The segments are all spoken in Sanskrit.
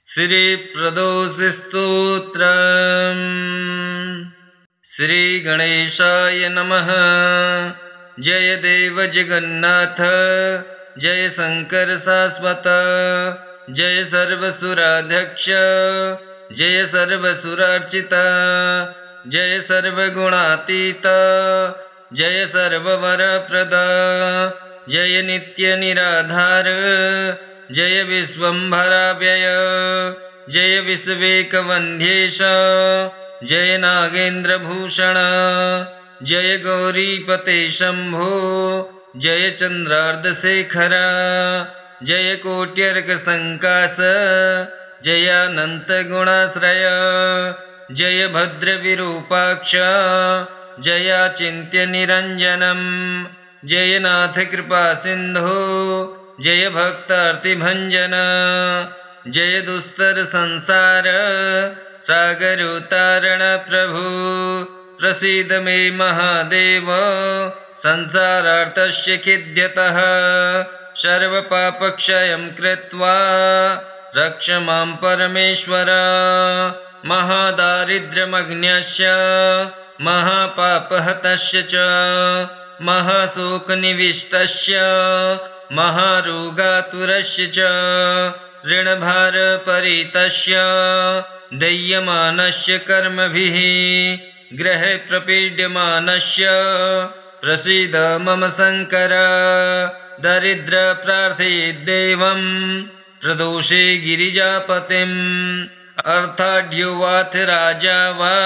श्रीप्रदोषि स्तोत्रम्। श्रीगणेशाय नमः। जय देव जगन्नाथ, जय शंकर शाश्वत, जय सर्वसुराध्यक्ष, जय सर्वसुरार्चित, जय सर्वगुणातीत, जय सर्ववरप्रद, जय नित्य निराधार, जय विश्वंभराव्यय, जय विश्वेकवन्ध्येश, जय नागेन्द्रभूषण, जय गौरीपते शंभो, जय चंद्रार्धशेखर, जय कोट्यर्कसंकाश, जयानन्तगुणाश्रय, जय भद्रविरूपाक्ष, जयाचिन्त्यनिरञ्जनम्, जय नाथ कृपासिन्धो, जय भक्तार्तिभञ्जन, जय दुस्तर संसार सागरोत्तारण प्रभु, प्रसीद मे महादेव संसारार्तस्य खिद्यतः, सर्वपापक्षयं कृत्वा रक्ष मां परमेश्वर, महादारिद्र्यमग्न्यस्य महापापहतस्य च, महाशोकनिविष्टस्य महारोगातुरस्य च, ऋणभारपरीतस्य दह्यमानस्य कर्मभिः, ग्रहे प्रपीड्यमानस्य प्रसीद मम शंकर, दरिद्र प्रार्थयेद्देवं प्रदोषे गिरिजापतिम्, अर्थाढ्योवाथ राजा वा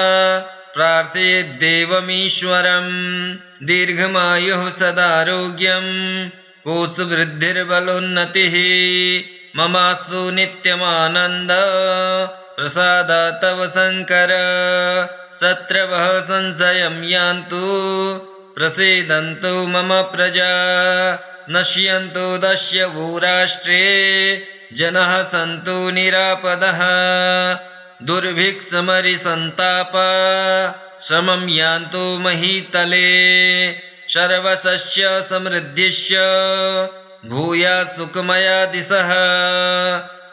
प्रार्थयेद्देवमीश्वरम्, दीर्घमायुः सदारोग्यं कोशवृद्धिर्बलोन्नतिः, ममास्तु नित्यमानन्द प्रसाद तव शंकर, शत्रवः संशयं यान्तु प्रसीदन्तु मम प्रजा, नश्यन्तु दस्यवो राष्ट्रे जनाः सन्तु निरापदः, दुर्भिक्षमरिसन्ताप समं यान्तु महीतले, सर्वसस्य समृद्धिश्च भूयात् सुखमया दिशः,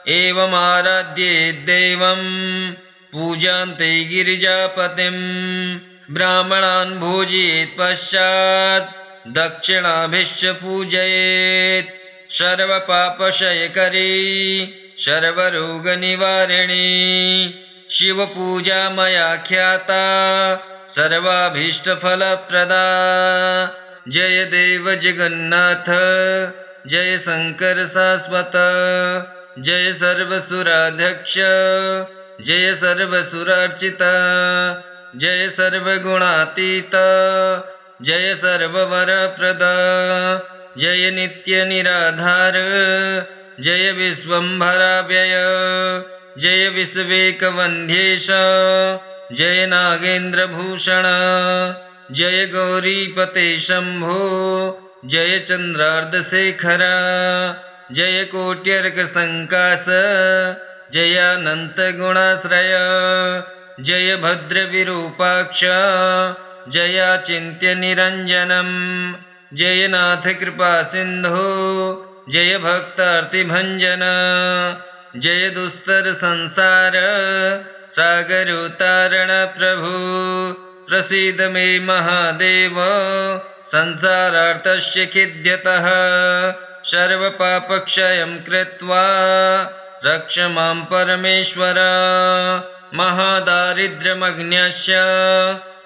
एवमाराध्येद्देवं पूजान्ते गिरिजापतिं, ब्राह्मणान् भोजयेत् पश्चात् दक्षिणाभिश्च पूजयेत्, सर्वपापक्षयकरी सर्वरोगनिवारिणी, शिवपूजा मया ख्याता सर्वाभीष्टफलप्रदा, जय देव जगन्नाथ, जय शंकर शाश्वत, जय सर्वसुराध्यक्ष, जय सर्वसुरार्चित, जय सर्वगुणातीत, जय सर्ववरप्रद, जय नित्य निराधार, जय विश्वंभराव्यय, जय विश्वेकवन्ध्येश, जय नागेन्द्रभूषण, जय गौरीपते शंभो, जय चंद्रार्धशेखर, जय कोट्यर्कसंकाश, जयानन्तगुणाश्रय, जय भद्रविरूपाक्ष, जयाचिन्त्यनिरञ्जनम्, जय नाथ कृपासिन्धो, जय भक्तार्तिभञ्जन, जय दुस्तर संसार सागरोत्तारण प्रभु, प्रसीद मे महादेव संसारार्तस्य खिद्यतः, सर्वपापक्षयं कृत्वा रक्ष मां परमेश्वर, महादारिद्र्यमग्न्यस्य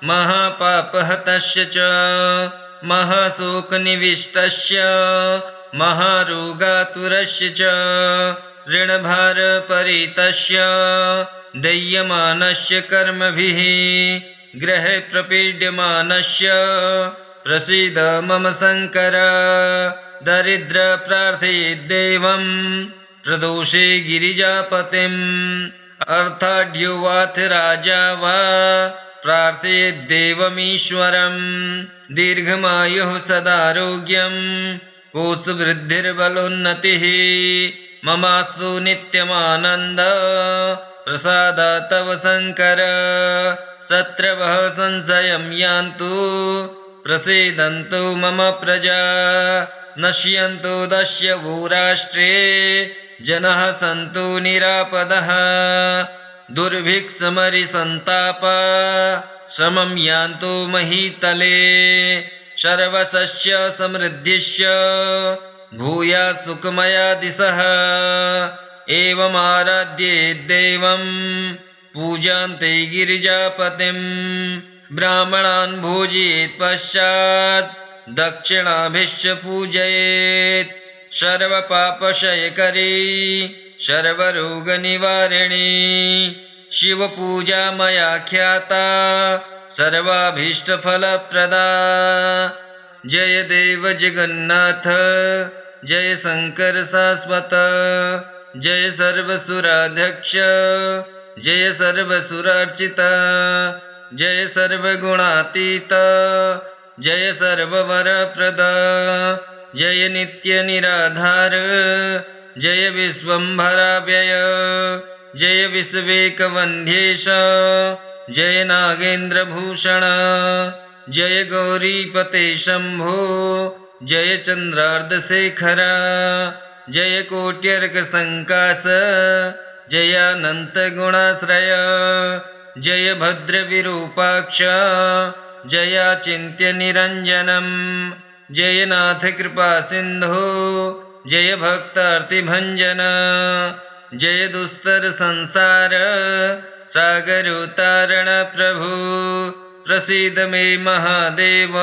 महापापहतस्य च, महाशोकनिविष्टस्य महारोगातुरस्य च, ऋणभारपरीतस्य दह्यमानस्य कर्मभिः, ग्रहे प्रपीड्यमानस्य प्रसीद मम शंकर, दरिद्र प्रार्थयेद्देवं प्रदोषे गिरिजापतिम्, अर्थाढ्योवाथ राजा वा प्रार्थयेद्देवमीश्वरम्, दीर्घमायुः सदारोग्यं कोशवृद्धिर्बलोन्नतिः, ममास्तु नित्यमानन्द प्रसाद तव शंकर, शत्रवः संशयं यान्तु प्रसीदन्तु मम प्रजा, नश्यन्तु दस्यवो राष्ट्रे जनः सन्तु निरापदः दुर्भिक्षमरिसन्ताप समं यान्तु महीतले सर्वसस्य समृद्धिश्च भूयात् सुखमया दिशः एवमाराध्येद्देवं पूजान्ते गिरिजापतिं ब्राह्मणान् भोजयेत् पश्चात् दक्षिणाभिश्च पूजयेत् सर्वपापक्षयकरी सर्वरोगनिवारिणी शिवपूजा मया ख्याता सर्वाभीष्टफलप्रदा जय देव जगन्नाथ जय शंकर शाश्वत जय सर्वसुराध्यक्ष जय सर्वसुरार्चित जय सर्वगुणातीत जय सर्ववरप्रद जय नित्य निराधार जय विश्वम्भराव्यय जय विश्वेकवन्ध्येश जय नागेन्द्रभूषण जय गौरीपते शम्भो जय चन्द्रार्धशेखर जय कोट्यर्कसङ्कास जयानन्तगुणाश्रय जय भद्रविरूपाक्ष जयाचिन्त्यनिरञ्जनं जय नाथ कृपासिन्धो जय भक्तार्तिभञ्जन जय दुस्तर संसार सागरोत्तारण प्रभु प्रसीद मे महादेव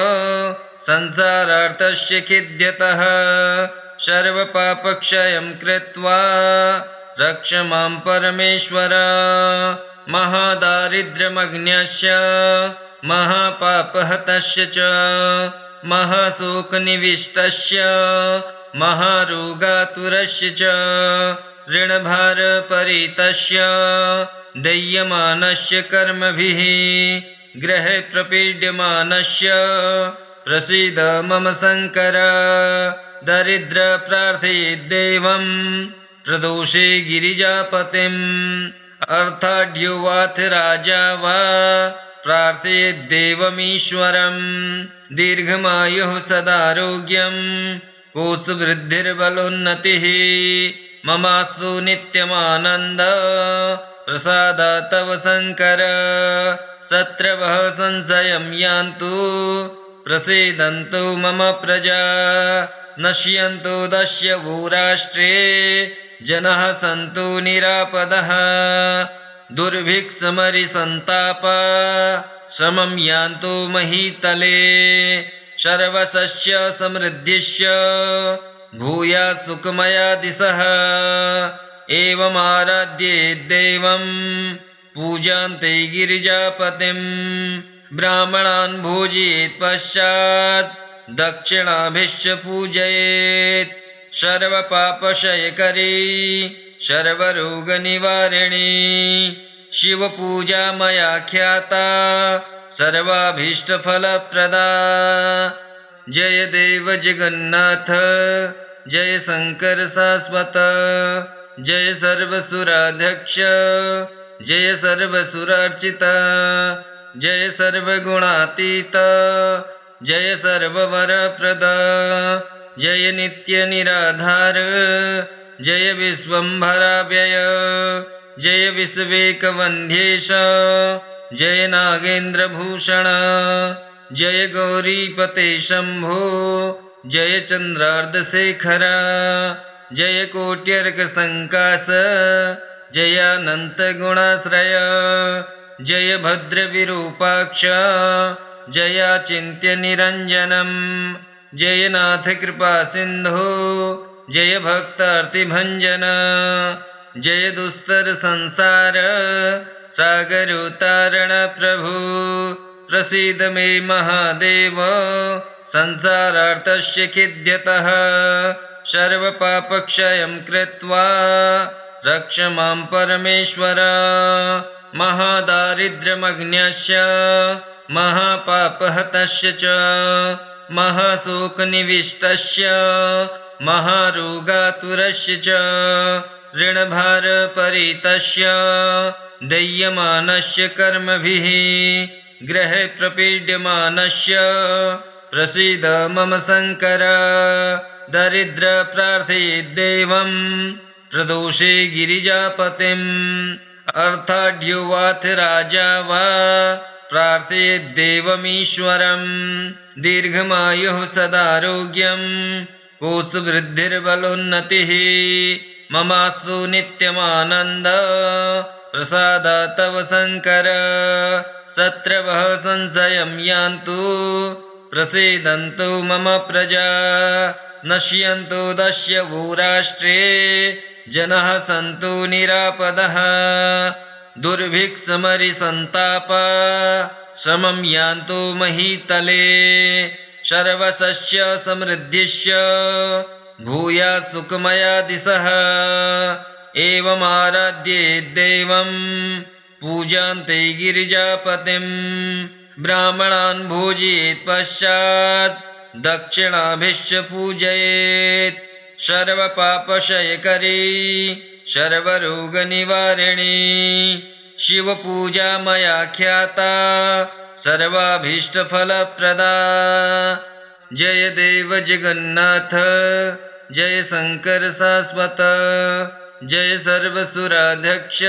संसारार्तस्य खिद्यतः सर्वपापक्षयं कृत्वा रक्ष मां परमेश्वर महादारिद्र्यमग्न्यस्य महापापहतस्य च महाशोकनिविष्टस्य महारोगातुरस्य च ऋणभारपरीतस्य दह्यमानस्य कर्मभिः ग्रहे प्रपीड्यमानस्य प्रसीद मम शङ्कर दरिद्र प्रार्थयेद्देवं प्रदोषे गिरिजापतिम् अर्थाढ्यो वाथ राजा वा प्रार्थयेद्देवमीश्वरं दीर्घमायुः सदारोग्यं कोशवृद्धिर्बलोन्नतिः ममास्तु नित्यमानन्द प्रसादात् तव शङ्कर शत्रवः संशयं यान्तु प्रसीदन्तु मम प्रजा नश्यन्तु दस्यवो राष्ट्रे जनः सन्तु निरापदः दुर्भिक्षमरिसन्ताप समं यान्तु महीतले सर्वसस्य समृद्धिश्च भूयात् सुखमया दिशः एवमाराध्येद्देवं पूजान्ते गिरिजापतिं ब्राह्मणान् भोजयेत् पश्चात् दक्षिणाभिश्च पूजयेत् सर्वपापक्षयकरी सर्वरोगनिवारिणी शिवपूजा मया ख्याता सर्वाभीष्टफलप्रदा जय देव जगन्नाथ जय शंकर शाश्वत जय सर्वसुराध्यक्ष जय सर्वसुरार्चित जय सर्वगुणातीत जय सर्ववरप्रद जय नित्य निराधार जय विश्वम्भराव्यय जय विश्वेकवन्ध्येश जय नागेन्द्रभूषण जय गौरीपते शम्भो जय चन्द्रार्धशेखर जय कोट्यर्कसङ्कास जयानन्तगुणाश्रय जय भद्रविरूपाक्ष जयाचिन्त्यनिरञ्जनं जय नाथ कृपासिन्धो जय भक्तार्तिभञ्जन जय दुस्तर संसार सागरोत्तारण प्रभु प्रसीद मे महादेव संसारार्तस्य खिद्यतः सर्वपापक्षयं कृत्वा रक्ष मां परमेश्वर महादारिद्र्यमग्न्यस्य महापापहतस्य च महाशोकनिविष्टस्य महारोगातुरस्य च ऋणभारपरीतस्य दह्यमानस्य कर्मभिः ग्रहे प्रपीड्यमानस्य प्रसीद मम शङ्कर दरिद्र प्रार्थयेद्देवं प्रदोषे गिरिजापतिम् अर्थाढ्योवाथ राजा वा प्रार्थयेद्देवमीश्वरम् दीर्घमायुः सदारोग्यम् कोशवृद्धिर्बलोन्नतिः ममास्तु नित्यमानन्द प्रसादात् तव शङ्कर शत्रवः संशयं यान्तु प्रसीदन्तु मम प्रजा नश्यन्तु दस्यवो राष्ट्रे जनः सन्तु निरापदः दुर्भिक्षमरिसन्ताप समं यान्तु महीतले सर्वसस्य समृद्धिश्च भूयात् सुखमया दिशः एवमाराध्ये देवं पूजान्ते गिरिजापतिं ब्राह्मणान् भोजयेत् पश्चात् दक्षिणाभिश्च पूजयेत् सर्वपापक्षयकरी सर्वरोगनिवारिणी शिवपूजा मया ख्याता सर्वाभीष्टफलप्रदा जय देव जगन्नाथ जय शंकर शाश्वत जय सर्वसुराध्यक्ष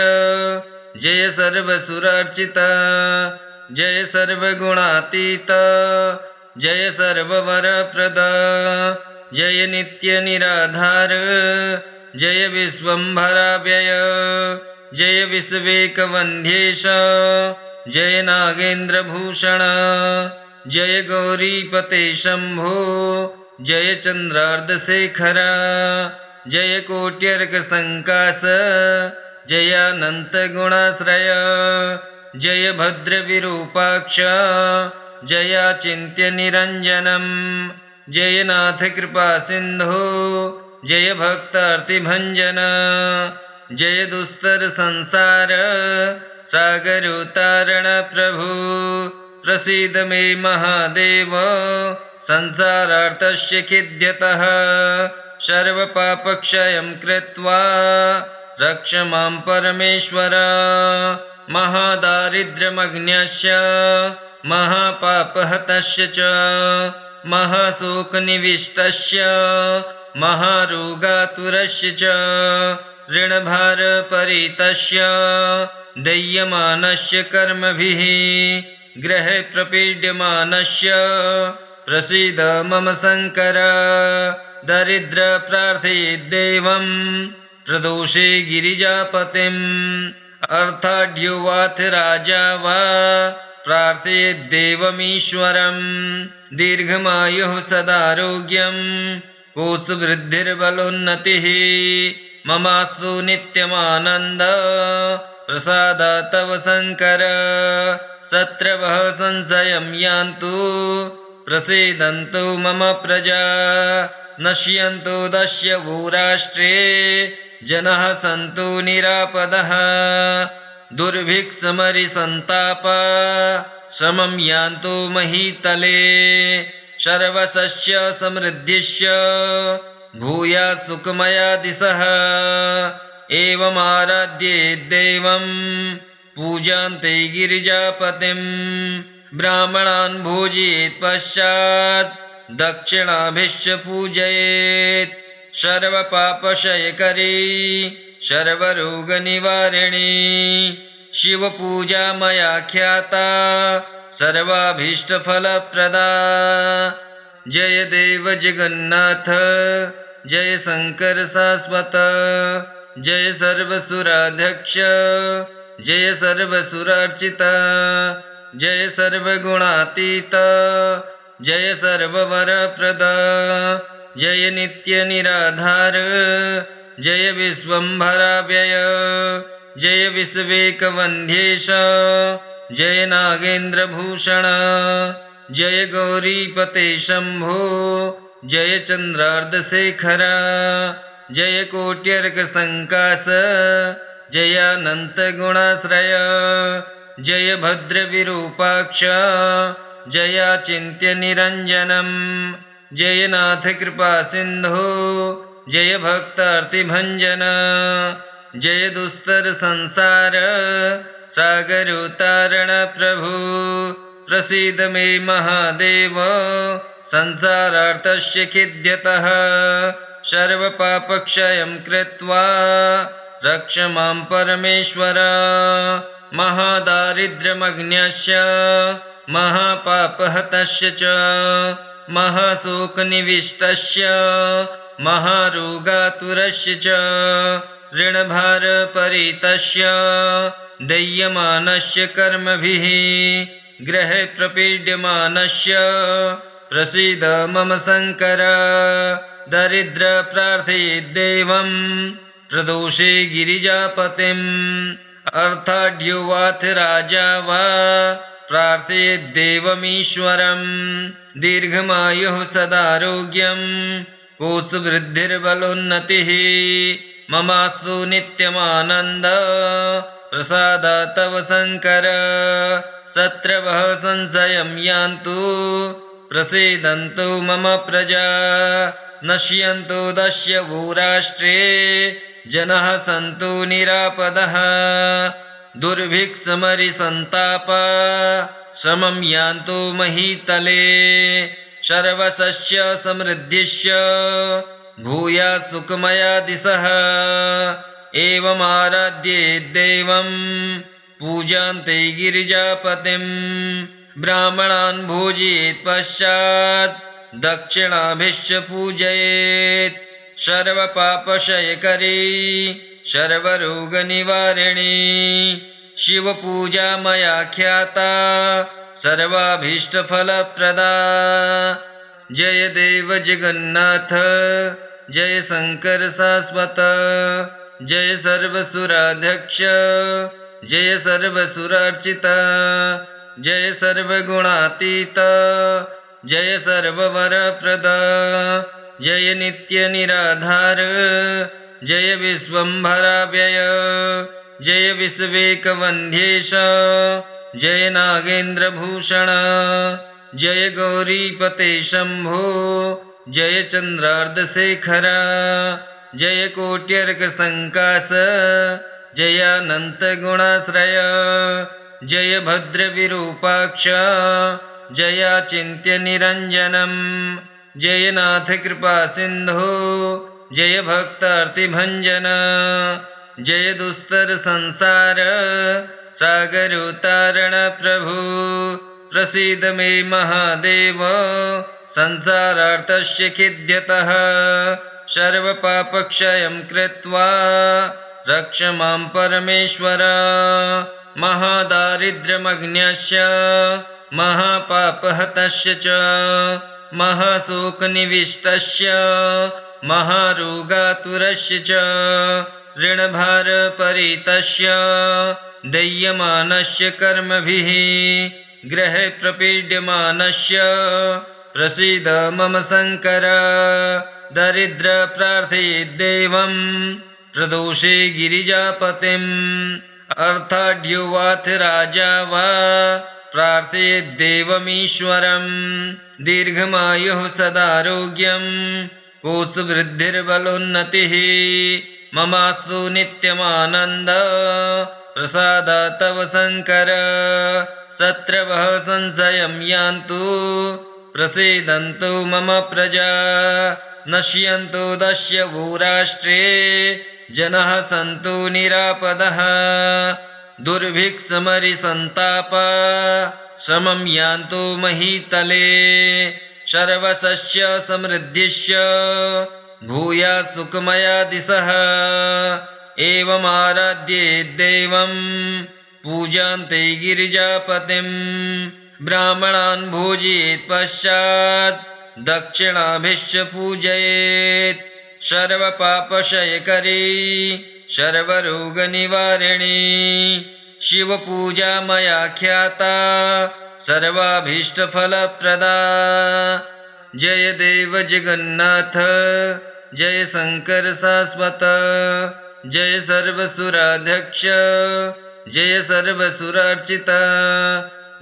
जय सर्वसुरार्चित जय सर्वगुणातीत जय सर्ववरप्रद जय नित्य निराधार जय विश्वम्भराव्यय जय विश्वेकवन्ध्येश जय नागेन्द्रभूषण जय गौरीपते शम्भो जय चन्द्रार्धशेखर जय कोट्यर्कसङ्कास जयानन्तगुणाश्रय जय भद्रविरूपाक्ष जयाचिन्त्यनिरञ्जनम् जय नाथ कृपासिन्धो जय भक्तार्तिभञ्जन जय दुस्तर संसार सागरोत्तारण प्रभु प्रसीद मे महादेव संसारार्तस्य खिद्यतः सर्वपापक्षयं कृत्वा रक्ष मां परमेश्वर महादारिद्र्यमग्न्यस्य महापापहतस्य च महाशोकनिविष्टस्य महारोगातुरस्य च ऋणभारपरीतस्य दह्यमानस्य कर्मभिः ग्रहे प्रपीड्यमानस्य प्रसीद मम शङ्कर दरिद्र प्रार्थयेद्देवं प्रदोषे गिरिजापतिम् अर्थाढ्योवाथ राजा वा प्रार्थयेद्देवमीश्वरम् दीर्घमायुः सदारोग्यम् कोशवृद्धिर्बलोन्नतिः ममास्तु नित्यमानन्द प्रसादात् तव शङ्कर शत्रवः संशयं यान्तु प्रसीदन्तु मम प्रजा नश्यन्तु दस्यवो राष्ट्रे जनः सन्तु निरापदः दुर्भिक्षमरिसन्ताप समं यान्तु महीतले सर्वसस्य समृद्धिश्च भूयात् सुखमया दिशः एवमाराध्ये देवं पूजान्ते गिरिजापतिं ब्राह्मणान् भोजयेत् पश्चात् दक्षिणाभिश्च पूजयेत् सर्वपापक्षयकरी सर्वरोगनिवारिणी शिवपूजा मया ख्याता सर्वाभीष्टफलप्रदा जय देव जगन्नाथ जय शंकर शाश्वत जय सर्वसुराध्यक्ष जय सर्वसुरार्चित जय सर्वगुणातीत जय सर्ववरप्रद जय नित्य निराधार जय विश्वम्भराव्यय जय विश्वेकवन्ध्येश जय नागेन्द्रभूषण जय गौरीपते शम्भो जय चन्द्रार्धशेखर जय कोट्यर्कसङ्कास जयानन्तगुणाश्रय जय भद्रविरूपाक्ष जयाचिन्त्यनिरञ्जनम् जय नाथ कृपासिन्धो जय भक्तार्तिभञ्जन जय दुस्तर संसार सागरोत्तारण प्रभु प्रसीद मे महादेव संसारार्तस्य खिद्यतः सर्वपापक्षयं कृत्वा रक्ष मां परमेश्वर महादारिद्र्यमग्न्यस्य महापापहतस्य च महाशोकनिविष्टस्य महारोगातुरस्य च ऋणभारपरीतस्य दह्यमानस्य कर्मभिः ग्रहे प्रपीड्यमानस्य प्रसीद मम शङ्कर दरिद्रप्रार्थयेद्देवं प्रदोषे गिरिजापतिम् अर्थाढ्योवाथ राजा वा प्रार्थयेद्देवमीश्वरम् दीर्घमायुः सदारोग्यं कोशवृद्धिर्बलोन्नतिः ममास्तु नित्यमानन्द प्रसाद तव शङ्कर शत्रवः संशयं यान्तु प्रसीदन्तु मम प्रजा नश्यन्तु दस्यवो राष्ट्रे जनः सन्तु निरापदः दुर्भिक्षमरिसन्ताप समं यान्तु महीतले सर्वसस्य समृद्धिश्च भूयात् सुखमया दिशः एवमाराध्येद्देवं पूजान्ते गिरिजापतिं ब्राह्मणान् भोजयेत् पश्चात् दक्षिणाभिश्च पूजयेत् सर्वपापक्षयकरी सर्वरोगनिवारिणी शिवपूजा मया ख्याता सर्वाभीष्टफलप्रदा जय देव जगन्नाथ जय शंकर शाश्वत जय सर्वसुराध्यक्ष जय सर्वसुरार्चित जय सर्वगुणातीत जय सर्ववरप्रद जय नित्य निराधार जय विश्वम्भराव्यय जय विश्वेकवन्ध्येश जय नागेन्द्रभूषण जय गौरीपते शम्भो जय चन्द्रार्धशेखर जय कोट्यर्कसङ्कास जयानन्तगुणाश्रय जय भद्रविरूपाक्ष जयाचिन्त्यनिरञ्जनम् जय नाथ कृपासिन्धो जय भक्तार्तिभञ्जन जय दुस्तर संसार सागरोत्तारण प्रभु प्रसीद मे महादेव संसारार्थस्य खिद्यतः सर्वपापक्षयं कृत्वा रक्ष मां परमेश्वर महादारिद्र्यमग्न्यस्य महापापहतस्य च महाशोकनिविष्टस्य महारोगातुरस्य च ऋणभारपरीतस्य दह्यमानस्य कर्मभिः ग्रहे प्रपीड्यमानस्य प्रसीद मम शङ्कर दरिद्रप्रार्थयेद्देवं प्रदोषे गिरिजापतिम् अर्थाढ्योवाथ राजा वा प्रार्थयेद्देवमीश्वरम् दीर्घमायुः सदारोग्यं कोशवृद्धिर्बलोन्नतिः ममास्तु नित्यमानन्द प्रसाद तव शङ्कर शत्रवः संशयं यान्तु प्रसीदन्तु मम प्रजा नश्यन्तु दस्यवो राष्ट्रे जनः सन्तु निरापदः दुर्भिक्षमरिसन्ताप समं यान्तु महीतले सर्वसस्य समृद्धिश्च भूयात् सुखमया दिशः एवमाराध्येद्देवं पूजान्ते गिरिजापतिं ब्राह्मणान् भोजयेत् पश्चात् दक्षिणाभिश्च पूजयेत् सर्वपापक्षयकरी सर्वरोगनिवारिणी शिवपूजा मया ख्याता सर्वाभीष्टफलप्रदा जय देव जगन्नाथ जय शंकर शाश्वत जय सर्वसुराध्यक्ष जय सर्वसुरार्चित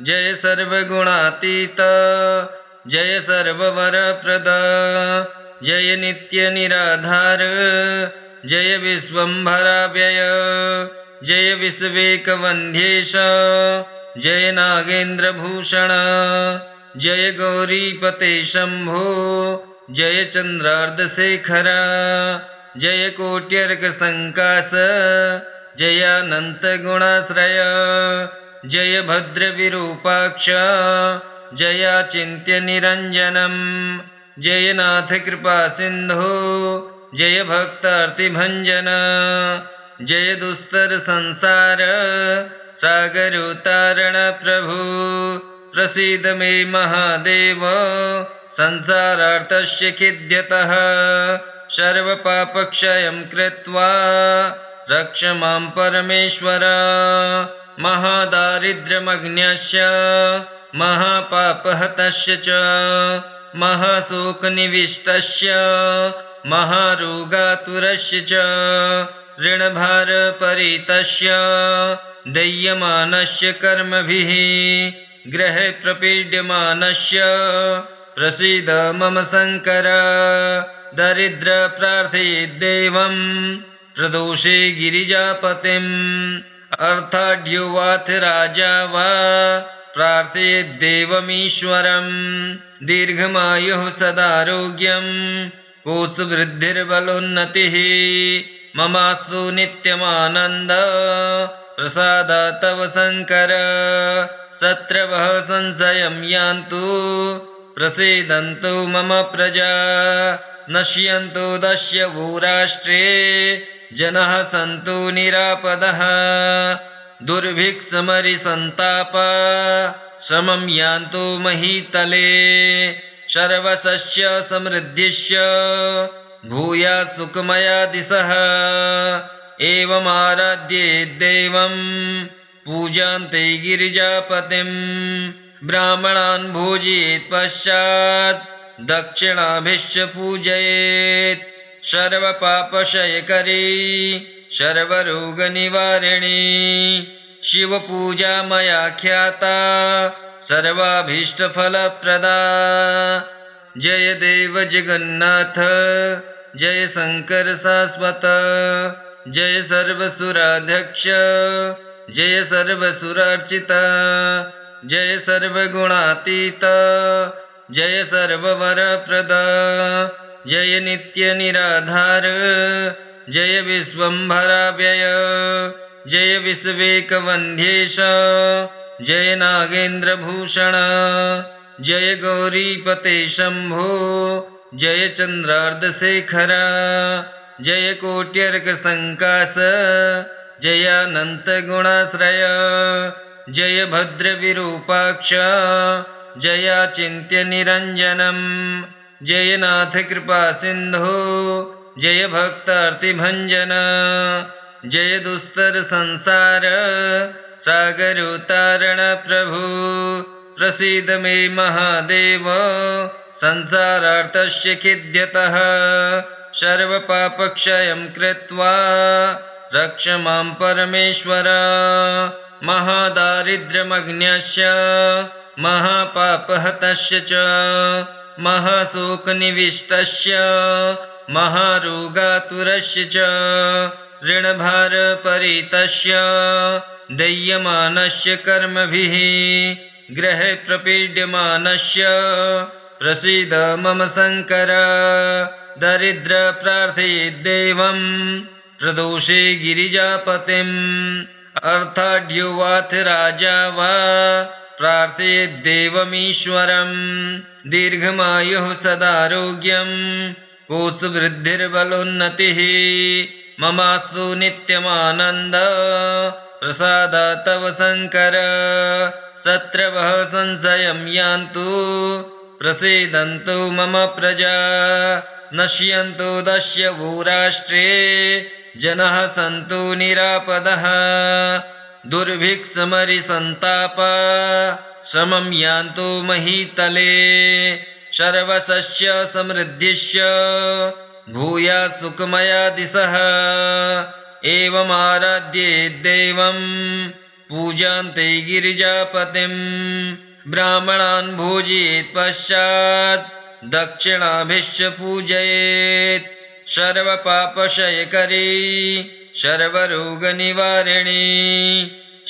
जय सर्वगुणातीत जय सर्ववरप्रद जय नित्य निराधार जय विश्वम्भराव्यय जय विश्वेकवन्ध्येश जय नागेन्द्रभूषण जय गौरीपते शम्भो जय चन्द्रार्धशेखर जय कोट्यर्कसङ्कास जयानन्तगुणाश्रय जय भद्रविरूपाक्ष जयाचिन्त्यनिरञ्जनं जय नाथ कृपासिन्धो जय भक्तार्तिभञ्जन जय दुस्तरसंसार सागरोत्तारण प्रभु प्रसीद मे महादेव संसारार्तस्य खिद्यतः सर्वपापक्षयं कृत्वा रक्ष मां परमेश्वर महादारिद्र्यमग्न्यस्य महापापहतस्य च महाशोकनिविष्टस्य महारोगातुरस्य च ऋणभारपरीतस्य दह्यमानस्य कर्मभिः ग्रहे प्रपीड्यमानस्य प्रसीद मम शङ्कर दरिद्रप्रार्थयेद्देवं प्रदोषे गिरिजापतिम् अर्थाढ्योवाथ राजा वा प्रार्थयेद्देवमीश्वरं दीर्घमायुः सदारोग्यं कोशवृद्धिर्बलोन्नतिः ममास्तु नित्यमानन्द प्रसादात् तव शङ्कर शत्रवः संशयं यान्तु प्रसीदन्तु मम प्रजा नश्यन्तु दस्यवो राष्ट्रे जनाः सन्तु निरापदः दुर्भिक्षमरिसन्ताप समं यान्तु महीतले सर्वसस्य समृद्धिश्च भूयात् सुखमया दिशः एवमाराध्येद्देवं पूजान्ते गिरिजापतिं ब्राह्मणान् भोजयेत् पश्चात् दक्षिणाभिश्च पूजयेत् सर्वपापक्षयकरी सर्वरोगनिवारिणी शिवपूजा मया ख्याता सर्वाभीष्टफलप्रदा जय देव जगन्नाथ जय शङ्कर शाश्वत जय सर्वसुराध्यक्ष जय सर्वसुरार्चित जय सर्वगुणातीत जय सर्ववरप्रद जय नित्यनिराधार जय विश्वम्भराव्यय जय विश्वेकवन्ध्येश जय नागेन्द्रभूषण जय गौरीपते शम्भो जय चन्द्रार्धशेखर जय कोट्यर्कसङ्कास जयानन्तगुणाश्रय जय भद्रविरूपाक्ष जयाचिन्त्यनिरञ्जनं जय नाथ कृपासिन्धो जय भक्तार्तिभञ्जन जय दुस्तरसंसार सागरोत्तारण प्रभु प्रसीद मे महादेव संसारार्तस्य खिद्यतः सर्वपापक्षयं कृत्वा रक्ष मां परमेश्वर महादारिद्र्यमग्न्यस्य महापापहतस्य च महाशोकनिविष्टस्य महारोगातुरस्य च ऋणभारपरीतस्य दह्यमानस्य कर्मभिः ग्रहे प्रपीड्यमानस्य प्रसीद मम शङ्कर दरिद्रप्रार्थयेद्देवं प्रदोषे गिरिजापतिम् अर्थाढ्योवाथ राजा वा प्रार्थयेद्देवमीश्वरं दीर्घमायुः सदारोग्यं कोशवृद्धिर्बलोन्नतिः ममास्तु नित्यमानन्द प्रसादात् तव शङ्कर शत्रवः संशयं यान्तु प्रसीदन्तु मम प्रजा नश्यन्तु दस्यवो राष्ट्रे जनाः सन्तु निरापदः दुर्भिक्षमरिसन्ताप समं यान्तु महीतले सर्वसस्य समृद्धिश्च भूयात् सुखमया दिशः एवमाराध्येद्देवं पूजान्ते गिरिजापतिं ब्राह्मणान् भोजयेत् पश्चात् दक्षिणाभिश्च पूजयेत् सर्वपापक्षयकरी सर्वरोगनिवारिणी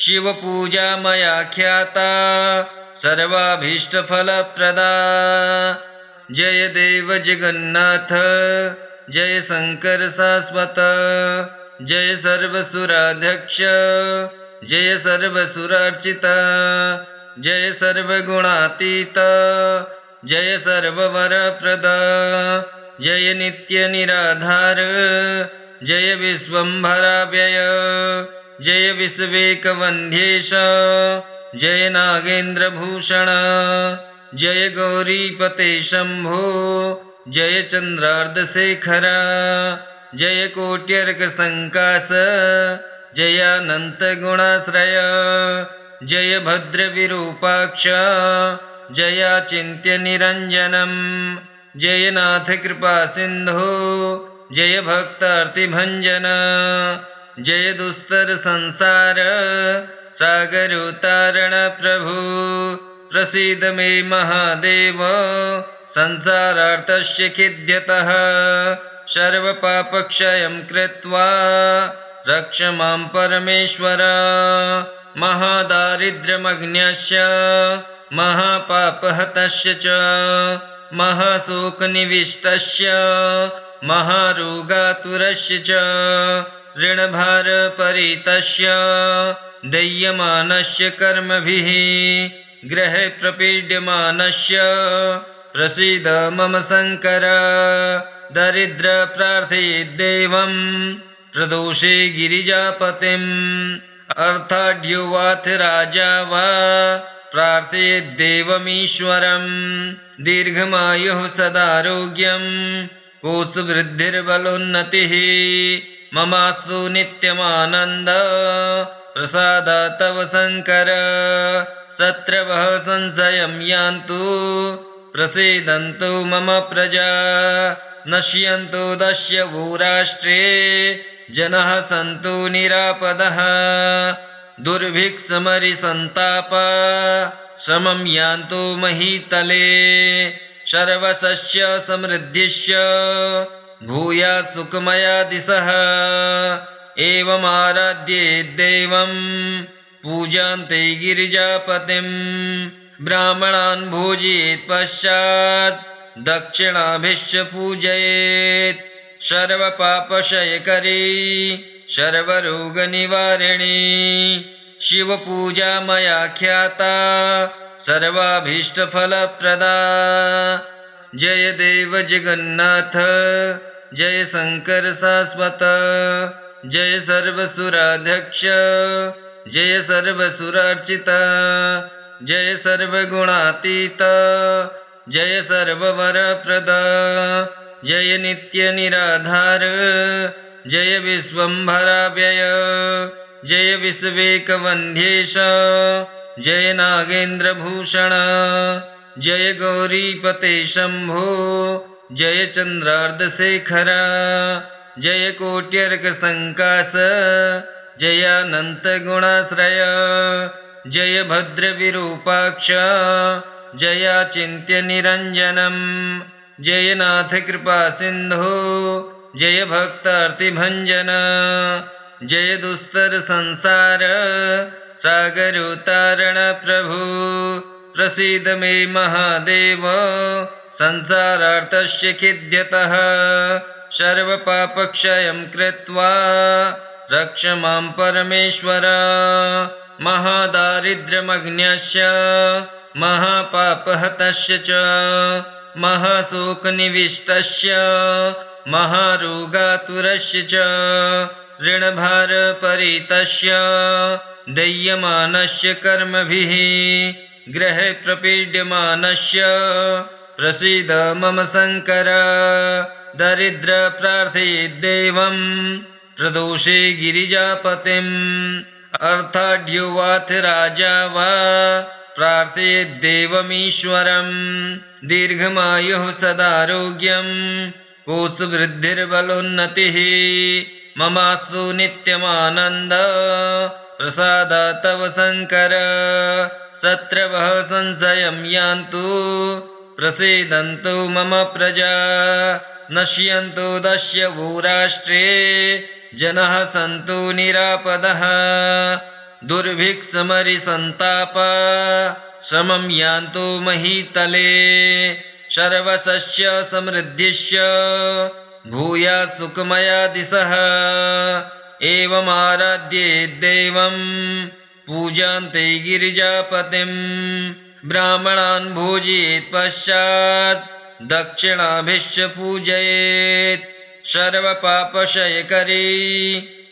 शिवपूजा मया ख्याता सर्वाभीष्टफलप्रदा जय देव जगन्नाथ जय शंकर शाश्वत जय सर्वसुराध्यक्ष जय सर्वसुरार्चित जय सर्वगुणातीत जय सर्ववरप्रद जय नित्य निराधार जय विश्वंभराव्यय जय विश्वेकवन्ध्येश जय नागेन्द्रभूषण जय गौरीपते शंभो जय चंद्रार्धशेखर जय कोट्यर्कसंकाश जयानंत गुणाश्रय जय भद्रविरूपाक्ष जयाचिन्त्य निरञ्जनम् जय नाथ कृपा सिंधो जय भक्तार्तिभंजन जय दुस्तर संसार सागरोतारण प्रभु प्रसीद मे महादेव संसारार्तस्य खिद्यतः सर्वपापक्षयं कृत्वा रक्ष मां परमेश्वर महादारिद्र्यमग्न्यस्य महापापहतस्य च महाशोकनिविष्टस्य महारोगातुरस्य च ऋणभारपरीतस्य दह्यमानस्य कर्मभिः ग्रहे प्रपीड्यमानस्य प्रसीद मम शंकर दरिद्रप्रार्थयेद्देवं प्रदोषे गिरिजापतिम् अर्थाढ्योवाथ राजा वा प्रार्थयेद्देवमीश्वरम् दीर्घमायुः सदारोग्यं कोशवृद्धिर्बलोन्नतिः ममास्तु नित्यमानन्द प्रसाद तव शंकर शत्रवः संशयं यान्तु प्रसीदन्तु मम प्रजा नश्यन्तु दस्यवो राष्ट्रे जनः सन्तु निरापदः दुर्भिक्षमरिसन्ताप समं यान्तु महीतले सर्वसस्य समृद्धिश्च भूयात् सुखमया दिशः एवमाराध्येद्देवं पूजान्ते गिरिजापतिं ब्राह्मणान् भोजयेत् पश्चात् दक्षिणाभिश्च पूजयेत् सर्वपापक्षयकरी सर्वरोगनिवारिणी शिवपूजा मया ख्याता सर्वाभीष्टफलप्रदा जय देव जगन्नाथ जय शंकर शाश्वत जय सर्वसुराध्यक्ष जय सर्वसुरार्चित जय सर्वगुणातीत जय सर्ववरप्रद जय नित्य निराधार जय विश्वंभराव्यय जय विश्वेकवन्ध्येश जय नागेन्द्रभूषण जय गौरीपते शंभो जय चंद्रार्धशेखर जय कोट्यर्कसंकाश जयानंत गुणाश्रय जय भद्रविरूपाक्ष जयाचिन्त्य निरञ्जनम् जय नाथ कृपा सिंधो जय भक्तार्तिभंजन जय दुस्तर संसार सागरोतारण प्रभु प्रसीद मे महादेव संसारार्तस्य खिद्यतः सर्वपापक्षयं कृत्वा रक्ष मां परमेश्वर महादारिद्र्यमग्न्यस्य महापापहतस्य च महाशोकनिविष्टस्य महारोगातुरस्य च ऋणभारपरीतस्य दह्यमानस्य कर्मभिः ग्रहे प्रपीड्यमानस्य प्रसीद मम शंकर दरिद्रप्रार्थयेद्देवं प्रदोषे गिरिजापतिम् अर्थाढ्योवाथ राजा वा प्रार्थयेद्देवमीश्वरम् दीर्घमायुः सदारोग्यं कोशवृद्धिर्बलोन्नतिः ममास्तु नित्यमानन्द प्रसाद तव शंकर शत्रवः संशयं यान्तु प्रसीदन्तु मम प्रजा नश्यन्तु दस्यवो राष्ट्रे जनः सन्तु निरापदः दुर्भिक्षमरिसन्ताप समं यान्तु महीतले सर्वसस्य समृद्धिश्च भूयात् सुखमया दिशः एवमाराध्येत् देवं पूजान्ते गिरिजापतिं ब्राह्मणान् भोजयेत् पश्चात् दक्षिणाभिश्च पूजयेत् सर्वपापक्षयकरी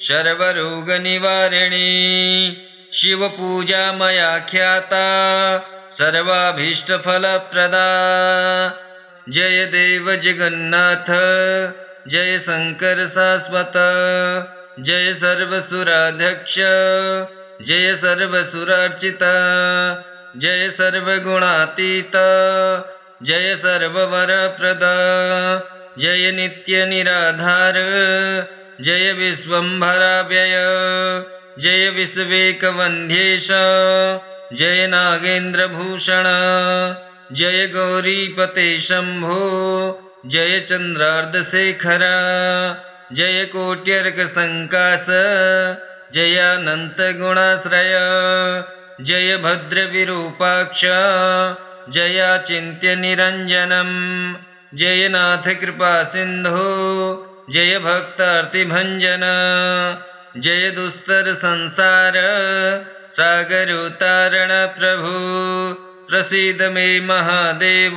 सर्वरोगनिवारिणी शिवपूजा मया ख्याता सर्वाभीष्टफलप्रदा जय देव जगन्नाथ जय शंकर शाश्वत जय सर्वसुराध्यक्ष जय सर्वसुरार्चित जय सर्वगुणातीत जय सर्ववरप्रद जय नित्य निराधार जय विश्वम्भराव्यय जय विश्वेकवन्ध्येश जय नागेन्द्रभूषण जय गौरीपते शम्भो जय चन्द्रार्धशेखर जय कोट्यर्कसङ्कास जयानन्तगुणाश्रय जय भद्रविरूपाक्ष जयाचिन्त्यनिरञ्जनं जय नाथ कृपासिन्धो जय भक्तार्तिभञ्जन जय दुस्तर संसार सागरोत्तारण प्रभु प्रसीद मे महादेव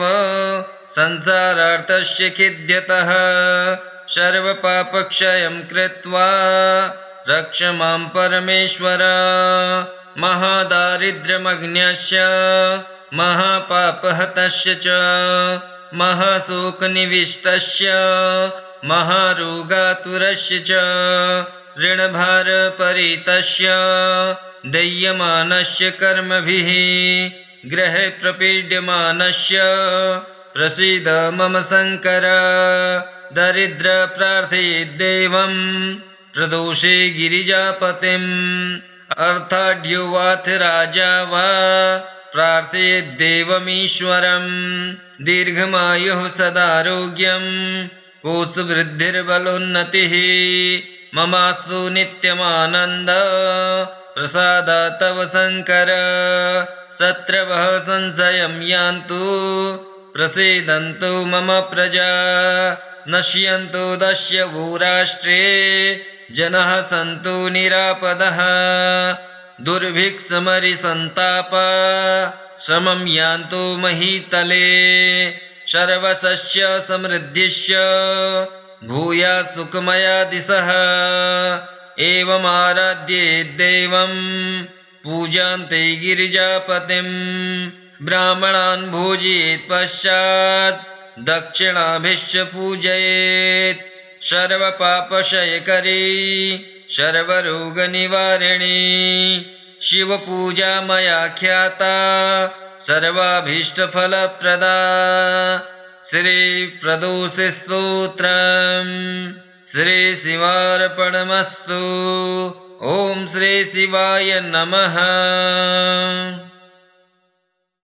संसारार्तस्य खिद्यतः सर्वपापक्षयं कृत्वा रक्ष मां परमेश्वर महादारिद्र्यमग्न्यस्य महापापहतस्य च महाशोकनिविष्टस्य महारोगातुरस्य च ऋणभारपरीतस्य दह्यमानस्य कर्मभिः ग्रहे प्रपीड्यमानस्य प्रसीद मम शङ्कर दरिद्र प्रार्थयेत् देवं प्रदोषे गिरिजापतिम् अर्थाढ्यो वाथ राजा वा प्रार्थयेत् देवमीश्वरं दीर्घमायुः सदारोग्यं कोशवृद्धिर्बलोन्नतिः ममास्तु नित्यमानन्द प्रसादात् तव शङ्कर शत्रवः संशयं यान्तु प्रसीदन्तु मम प्रजा नश्यन्तु दस्यवो राष्ट्रे जनाः सन्तु निरापदः दुर्भिक्षमरिसन्ताप समं यान्तु महीतले सर्वसस्य समृद्धिश्च भूयात् सुखमया दिशः एवमाराध्येत् देवं पूजान्ते गिरिजापतिं ब्राह्मणान् भोजयेत् पश्चात् दक्षिणाभिश्च पूजयेत् सर्वपापक्षयकरी सर्वरोगनिवारिणी शिवपूजा मया ख्याता सर्वाभीष्टफलप्रदा श्रीप्रदोषस्तोत्रम् श्रीशिवार्पणमस्तु। ॐ श्री शिवाय नमः।